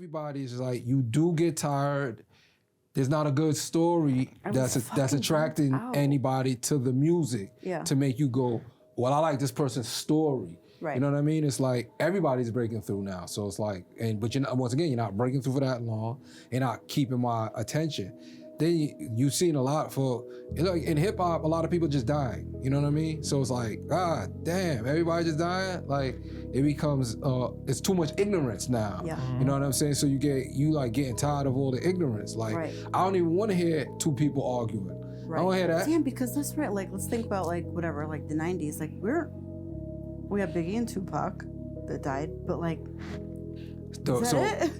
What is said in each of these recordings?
everybody's like, you do get tired. There's not a good story that's attracting anybody to the music to make you go, well, I like this person's story. Right. You know what I mean? It's like everybody's breaking through now. So it's like, but you're not, once again, you're not breaking through for that long. You're not keeping my attention. Then you've seen a lot in hip hop, a lot of people just dying. You know what I mean? So it's like, God damn, everybody just dying. Like it becomes, it's too much ignorance now. Yeah. You know what I'm saying? So you like getting tired of all the ignorance. Like I don't even want to hear two people arguing. Right. I don't hear that. Damn, because that's right. Like let's think about like whatever, like the 90s. Like we have Biggie and Tupac that died, but like, is that it?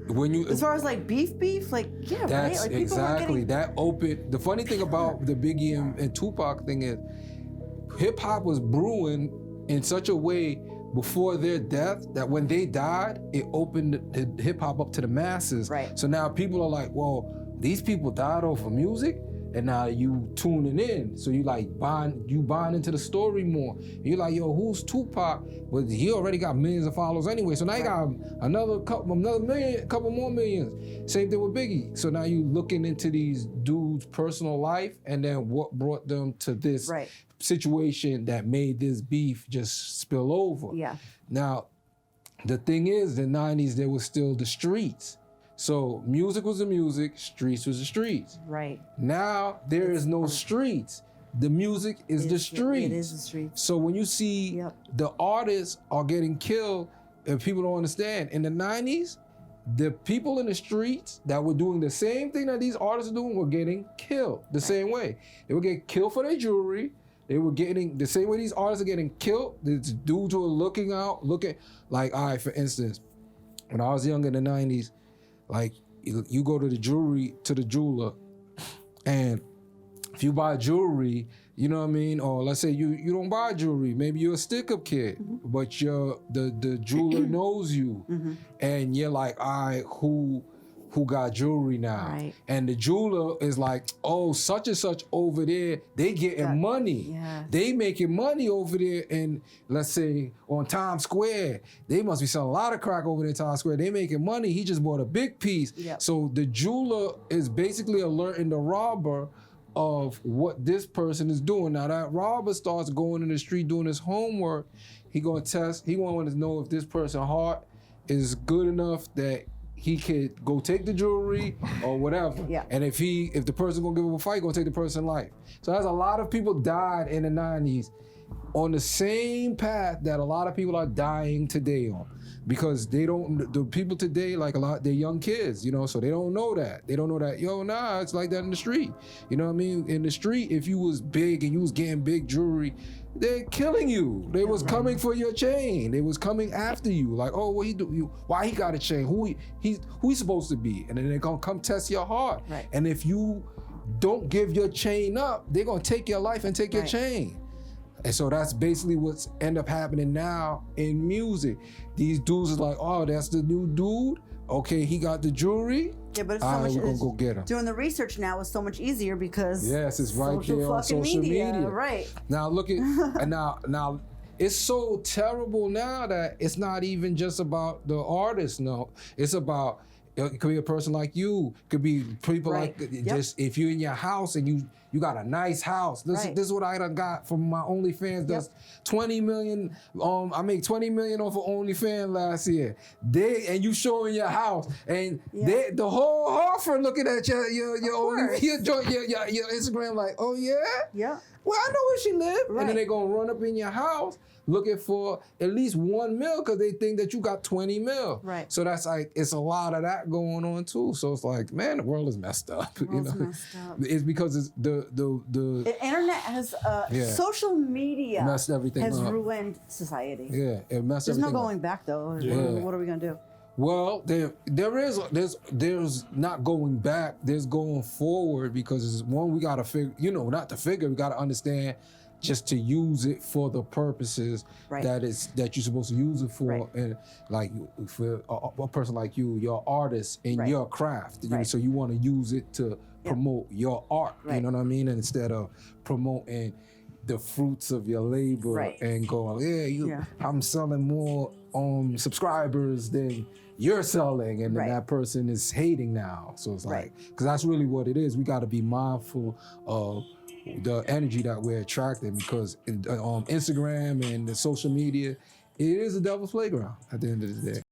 When you, as far as like beef, like yeah, that's right? Like, exactly that open. The funny thing about the Biggie and Tupac thing is, hip hop was brewing in such a way before their death that when they died, it opened hip hop up to the masses. Right. So now people are like, well, these people died over music. And now you tuning in, so you like buying into the story more. You're like, yo, who's Tupac? But he already got millions of followers anyway. So now you got another couple more millions. Same thing with Biggie. So now you looking into these dudes' personal life, and then what brought them to this situation that made this beef just spill over. Yeah. Now, the thing is, the 90s, there was still the streets. So music was the music, streets was the streets. Right. Now there is no streets. The music is the streets. It is the streets. So when you see the artists are getting killed, and people don't understand, in the 90s, the people in the streets that were doing the same thing that these artists are doing were getting killed the same way. They were getting killed for their jewelry. They were getting, the same way these artists are getting killed, these dudes who are looking, like, all right, for instance, when I was young in the 90s, like you go to the jeweler, and if you buy jewelry, you know what I mean? Or let's say you don't buy jewelry, maybe you're a stick-up kid, but the jeweler knows you, and you're like, all right, who got jewelry now? Right. And the jeweler is like, oh, such and such over there, they getting money. Yeah. They making money over there, and let's say on Times Square, they must be selling a lot of crack over there in Times Square. They making money. He just bought a big piece. Yep. So the jeweler is basically alerting the robber of what this person is doing. Now that robber starts going in the street doing his homework, he gonna want to know if this person's heart is good enough that he could go take the jewelry or whatever. Yeah. And if the person gonna give him a fight, gonna take the person's life. So there's a lot of people died in the 90s on the same path that a lot of people are dying today on. Because the people today, like they're young kids, you know, so they don't know that. They don't know that, yo, nah, it's like that in the street. You know what I mean? In the street, if you was big and you was getting big jewelry, they're killing you. They was coming for your chain. They was coming after you. Like, oh, what he do? Why he got a chain? Who he supposed to be? And then they're gonna come test your heart. Right. And if you don't give your chain up, they're gonna take your life and take your chain. And so that's basically what's end up happening now in music. These dudes is like, oh, that's the new dude. Okay, he got the jewelry. Yeah, but it's so much. We're gonna go get him. Doing the research now is so much easier because it's right there on social media. Right. Now look at and now it's so terrible now that it's not even just about the artist. No, it's about. It could be a person like you. It could be people like just if you're in your house and you got a nice house. This is what I done got from my OnlyFans. That's 20 million. I made 20 million off of OnlyFans last year. And you showing your house, and the whole Hartford looking at your Instagram like, oh yeah. Well, I know where she live. And then they gonna run up in your house looking for at least 1 mil because they think that you got 20 mil. Right. So that's like, it's a lot of that going on too. So it's like, man, the world is messed up. Messed up. It's because it's the internet has social media messed everything has up. Ruined society. Yeah, it messed There's everything no going up. back though. Yeah. What are we gonna do? Well, there's not going back. There's going forward because we gotta figure. We gotta understand. Just to use it for the purposes that you're supposed to use it for, and like for a person like you, you're an artist in your craft, so you want to use it to promote your art. You know what I mean? And instead of promoting the fruits of your labor Right. and go, Yeah. I'm selling more subscribers than you're selling, and then Right. that person is hating now. So it's Right. like, because that's really what it is. We got to be mindful of the energy that we're attracting, because Instagram and the social media, it is a devil's playground at the end of the day.